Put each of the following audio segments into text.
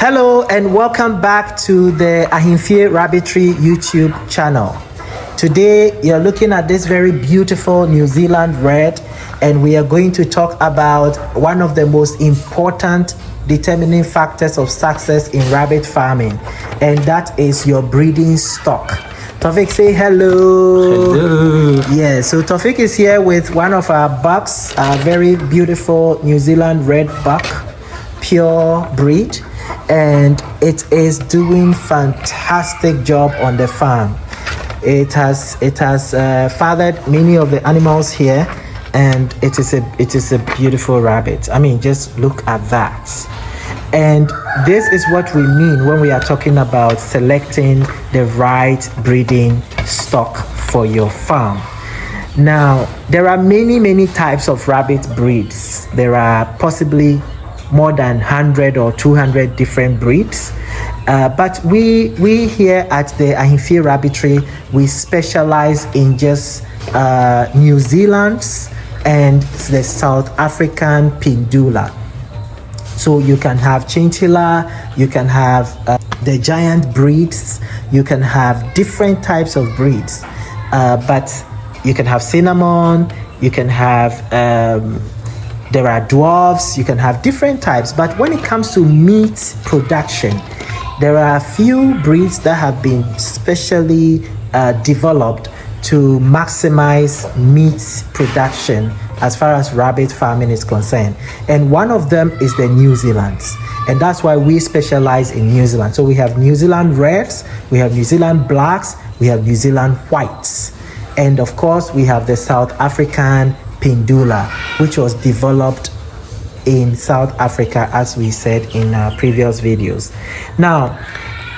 Hello and welcome back to the Ahenfie Rabbitry YouTube channel. Today you're looking at this very beautiful New Zealand red, and we are going to talk about one of the most important determining factors of success in rabbit farming, and that is your breeding stock. Tofik, say hello. Hello. Yeah, so Tofik is here with one of our bucks, a very beautiful New Zealand red buck, pure breed, and it is doing fantastic job on the farm. It has fathered many of the animals here, and it is a beautiful rabbit. I mean, just look at that. And this is what we mean when we are talking about selecting the right breeding stock for your farm. Now, there are many types of rabbit breeds. There are possibly more than 100 or 200 different breeds. But we here at the Ahenfie Rabbitry, we specialize in just New Zealand's and the South African pendula. So you can have chinchilla, you can have the giant breeds, you can have different types of breeds. But you can have cinnamon, you can have there are dwarfs, you can have different types. But when it comes to meat production, there are a few breeds that have been specially developed to maximize meat production as far as rabbit farming is concerned. And one of them is the New Zealand's. And that's why we specialize in New Zealand. So we have New Zealand reds, we have New Zealand blacks, we have New Zealand whites. And of course, we have the South African pendula, which was developed in South Africa, as we said in our previous videos. Now,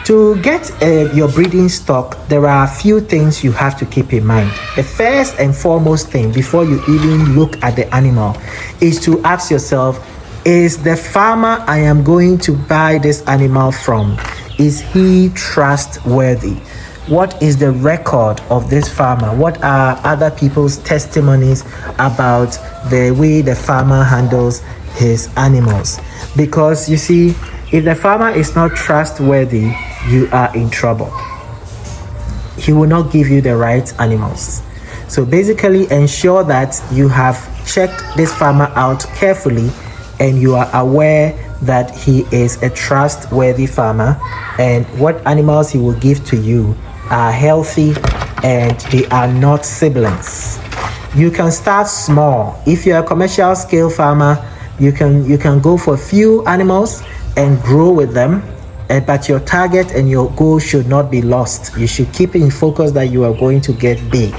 to get your breeding stock, there are a few things you have to keep in mind. The first and foremost thing before you even look at the animal is to ask yourself, is the farmer I am going to buy this animal from, is he trustworthy? What is the record of this farmer? What are other people's testimonies about the way the farmer handles his animals? Because you see, if the farmer is not trustworthy, you are in trouble. He will not give you the right animals. So basically, ensure that you have checked this farmer out carefully and you are aware that he is a trustworthy farmer, and what animals he will give to you are healthy and they are not siblings. You can start small. If you're a commercial scale farmer, you can go for a few animals and grow with them, but your target and your goal should not be lost. You should keep in focus that you are going to get big.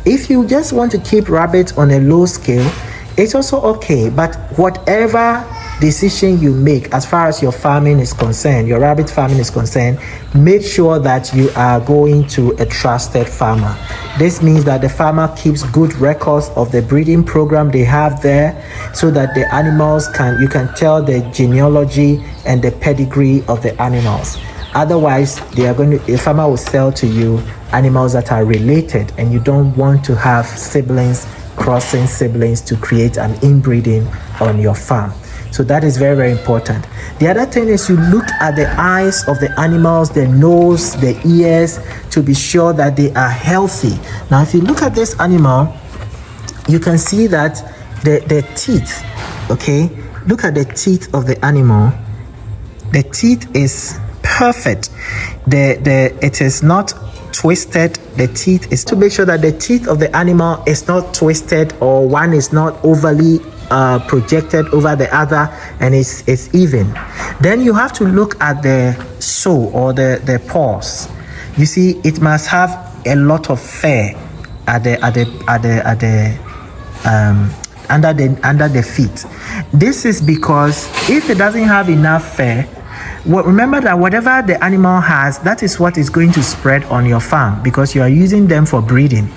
If you just want to keep rabbits on a low scale, it's also okay, but whatever decision you make as far as your farming is concerned, your rabbit farming is concerned, make sure that you are going to a trusted farmer. This means that the farmer keeps good records of the breeding program they have there, so that the animals you can tell the genealogy and the pedigree of the animals. Otherwise, the farmer will sell to you animals that are related, and you don't want to have siblings crossing siblings to create an inbreeding on your farm. So that is very important. The other thing is you look at the eyes of the animals, the nose, the ears, to be sure that they are healthy. Now, if you look at this animal, you can see that the teeth, okay? Look at the teeth of the animal. The teeth is perfect. It is not twisted. The teeth is to make sure that the teeth of the animal is not twisted, or one is not overly projected over the other, and it's even. Then you have to look at the sole or the paws. You see, it must have a lot of fur under the feet. This is because if it doesn't have enough fur, remember that whatever the animal has, that is what is going to spread on your farm, because you are using them for breeding.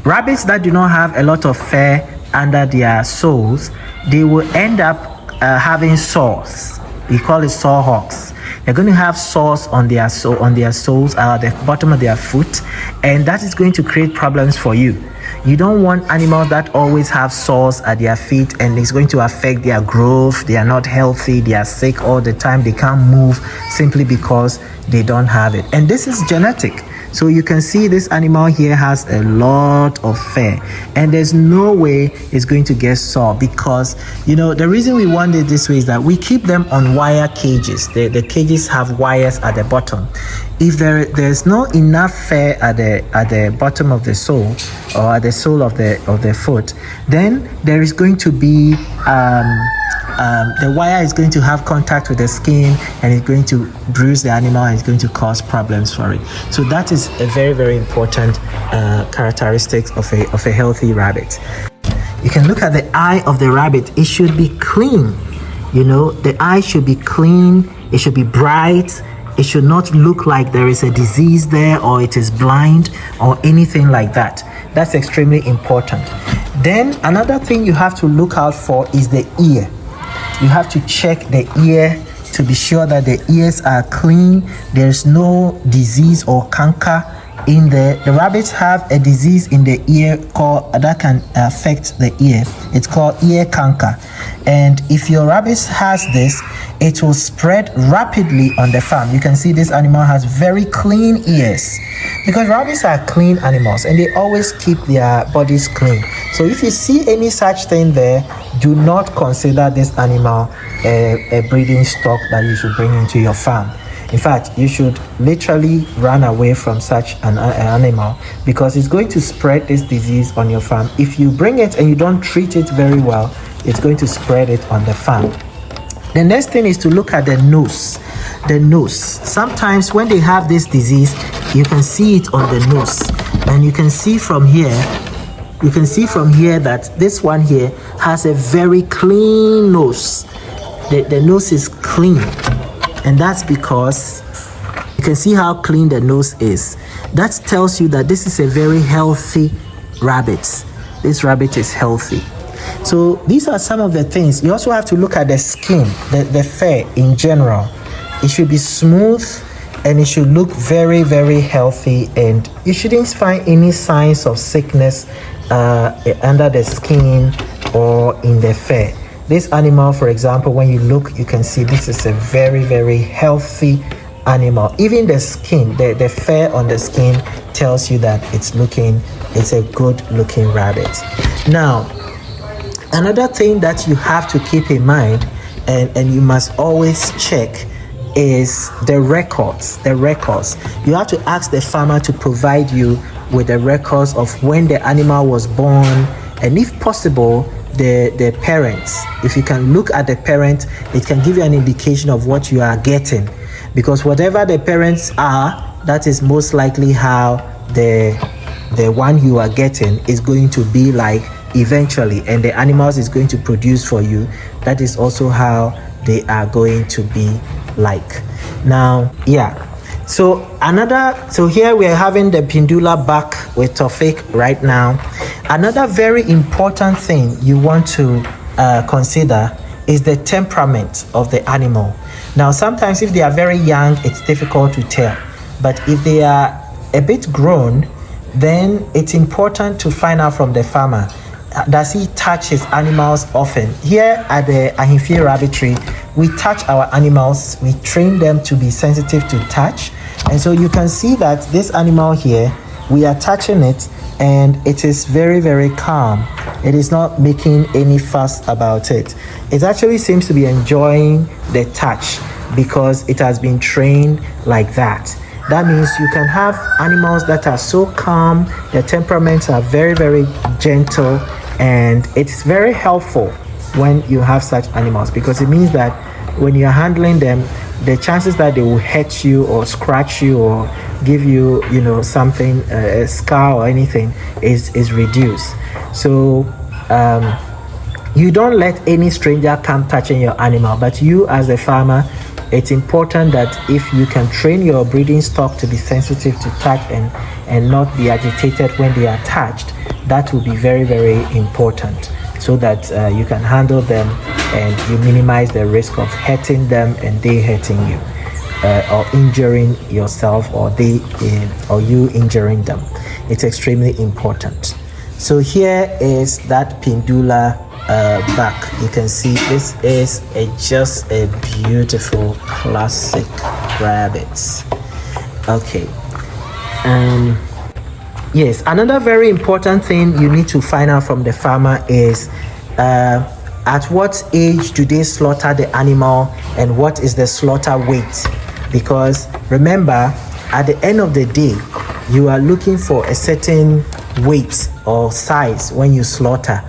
Rabbits that do not have a lot of fur under their soles, they will end up having sores. We call it sore hocks. They're going to have sores on their soles, the bottom of their foot, and that is going to create problems for you. You don't want animals that always have sores at their feet, and it's going to affect their growth. They are not healthy, they are sick all the time, they can't move simply because they don't have it. And this is genetic. So you can see this animal here has a lot of fur, and there's no way it's going to get sore, because the reason we want it this way is that we keep them on wire cages. The cages have wires at the bottom. If there's not enough fur at the bottom of the sole, or at the sole of the foot, then there is going to be the wire is going to have contact with the skin, and it's going to bruise the animal, and it's going to cause problems for it. So that is a very, very important characteristic of a healthy rabbit. You can look at the eye of the rabbit. It should be clean. The eye should be clean. It should be bright. It should not look like there is a disease there, or it is blind, or anything like that. That's extremely important. Then another thing you have to look out for is the ear. You have to check the ear to be sure that the ears are clean. There's no disease or canker in there. The rabbits have a disease in the ear that can affect the ear. It's called ear canker. And if your rabbit has this, it will spread rapidly on the farm. You can see this animal has very clean ears, because rabbits are clean animals and they always keep their bodies clean. So if you see any such thing there, do not consider this animal a breeding stock that you should bring into your farm. In fact, you should literally run away from such an animal, because it's going to spread this disease on your farm. If you bring it and you don't treat it very well, it's going to spread it on the farm. The next thing is to look at the nose. The nose. Sometimes when they have this disease, you can see it on the nose. And you can see from here that this one here has a very clean nose. The nose is clean. And that's because you can see how clean the nose is. That tells you that this is a very healthy rabbit. This rabbit is healthy. So these are some of the things. You also have to look at the skin, the fur in general. It should be smooth, and it should look very, very healthy, and you shouldn't find any signs of sickness under the skin or in the fur. This animal, for example, when you look, you can see this is a very, very healthy animal. Even the skin, the fur on the skin tells you that it's a good looking rabbit. Now, another thing that you have to keep in mind, and you must always check, is the records. You have to ask the farmer to provide you with the records of when the animal was born, and if possible, the parents. If you can look at the parent, it can give you an indication of what you are getting, because whatever the parents are, that is most likely how the one you are getting is going to be like eventually, and the animals is going to produce for you. That is also how they are going to be like. Now, so here we are having the pendula buck with Tofik right now. Another very important thing you want to consider is the temperament of the animal. Now, sometimes if they are very young, it's difficult to tell, but if they are a bit grown, then it's important to find out from the farmer. Does he touch his animals often? Here at the Ahenfie Rabbitry, we touch our animals. We train them to be sensitive to touch. And so you can see that this animal here, we are touching it, and it is very, very calm. It is not making any fuss about it. It actually seems to be enjoying the touch because it has been trained like that. That means you can have animals that are so calm, their temperaments are very, very gentle, and it's very helpful when you have such animals, because it means that when you're handling them, the chances that they will hurt you or scratch you or give you, something, a scar or anything is reduced. So you don't let any stranger come touching your animal, but you as a farmer, it's important that if you can train your breeding stock to be sensitive to touch and not be agitated when they are touched, that will be very, very important, so that you can handle them and you minimize the risk of hurting them and they hurting you, or injuring yourself, or you injuring them. It's extremely important. So here is that pendula back. You can see this is just a beautiful classic rabbit. Okay. Yes, another very important thing you need to find out from the farmer is at what age do they slaughter the animal and what is the slaughter weight? Because remember, at the end of the day, you are looking for a certain weight or size when you slaughter,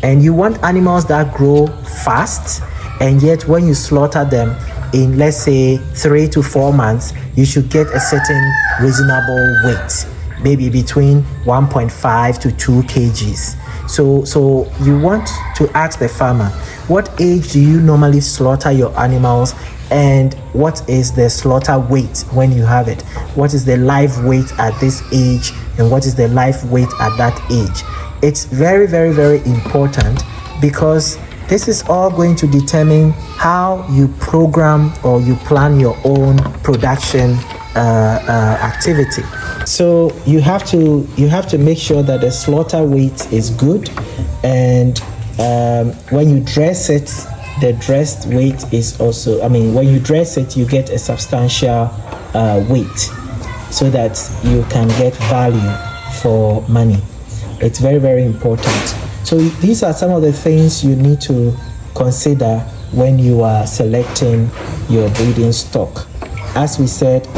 and you want animals that grow fast, and yet when you slaughter them in, let's say, 3 to 4 months, you should get a certain reasonable weight, maybe between 1.5 to 2 kgs. So you want to ask the farmer, what age do you normally slaughter your animals, and what is the slaughter weight when you have it? What is the live weight at this age, and what is the live weight at that age? It's very, very, very important, because this is all going to determine how you program or you plan your own production activity. So you have to make sure that the slaughter weight is good, and when you dress it, the dressed weight is also, when you dress it, you get a substantial weight, so that you can get value for money. It's very, very important. So these are some of the things you need to consider when you are selecting your breeding stock. As we said,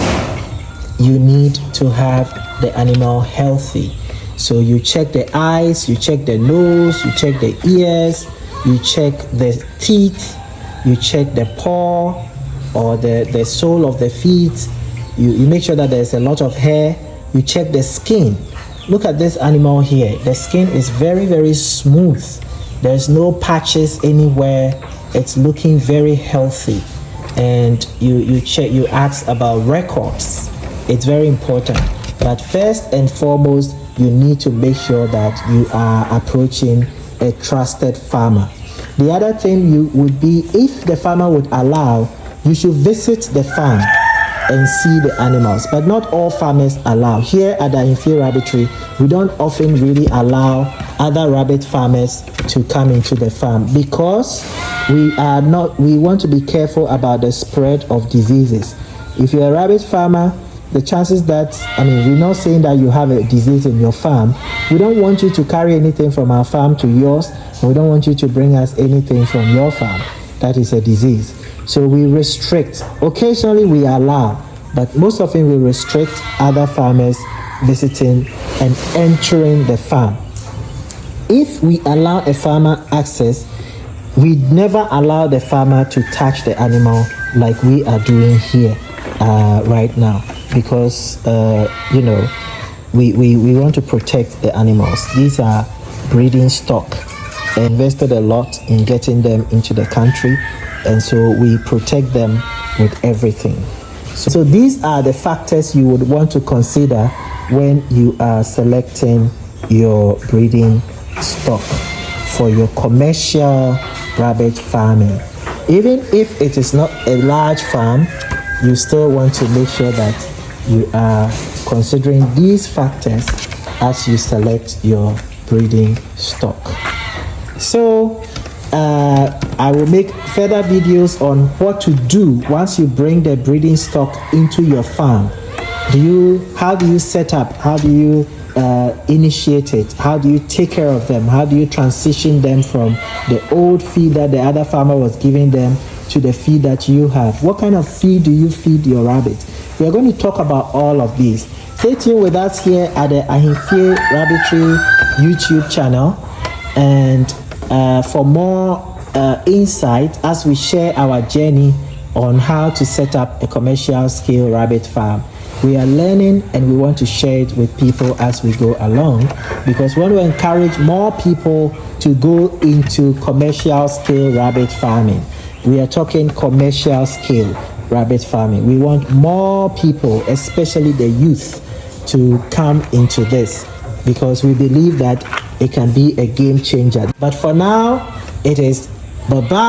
you need to have the animal healthy. So you check the eyes, you check the nose, you check the ears, you check the teeth, you check the paw or the sole of the feet. You make sure that there's a lot of hair. You check the skin. Look at this animal here. The skin is very, very smooth. There's no patches anywhere. It's looking very healthy. And you ask about records. It's very important. But first and foremost, you need to make sure that you are approaching a trusted farmer. The other thing would be, if the farmer would allow, you should visit the farm and see the animals. But not all farmers allow. Here at the Ahenfie Rabbitry, we don't often really allow other rabbit farmers to come into the farm, because we want to be careful about the spread of diseases. If you're a rabbit farmer, the chances that, we're not saying that you have a disease in your farm. We don't want you to carry anything from our farm to yours. We don't want you to bring us anything from your farm that is a disease. So we restrict. Occasionally we allow, but most often we restrict other farmers visiting and entering the farm. If we allow a farmer access, we never allow the farmer to touch the animal like we are doing here right now, because we want to protect the animals. These are breeding stock. I invested a lot in getting them into the country, and so we protect them with everything. So these are the factors you would want to consider when you are selecting your breeding stock for your commercial rabbit farming. Even if it is not a large farm, you still want to make sure that you are considering these factors as you select your breeding stock. So I will make further videos on what to do once you bring the breeding stock into your farm. How do you set up? How do you initiate it? How do you take care of them? How do you transition them from the old feed that the other farmer was giving them to the feed that you have? What kind of feed do you feed your rabbits? We are going to talk about all of these. Stay tuned with us here at the Ahenfie Rabbitry YouTube channel, and for more insight as we share our journey on how to set up a commercial scale rabbit farm. We are learning, and we want to share it with people as we go along, because we want to encourage more people to go into commercial scale rabbit farming. We are talking commercial scale rabbit farming. We want more people, especially the youth, to come into this, because we believe that it can be a game changer. But for now, it is bye-bye.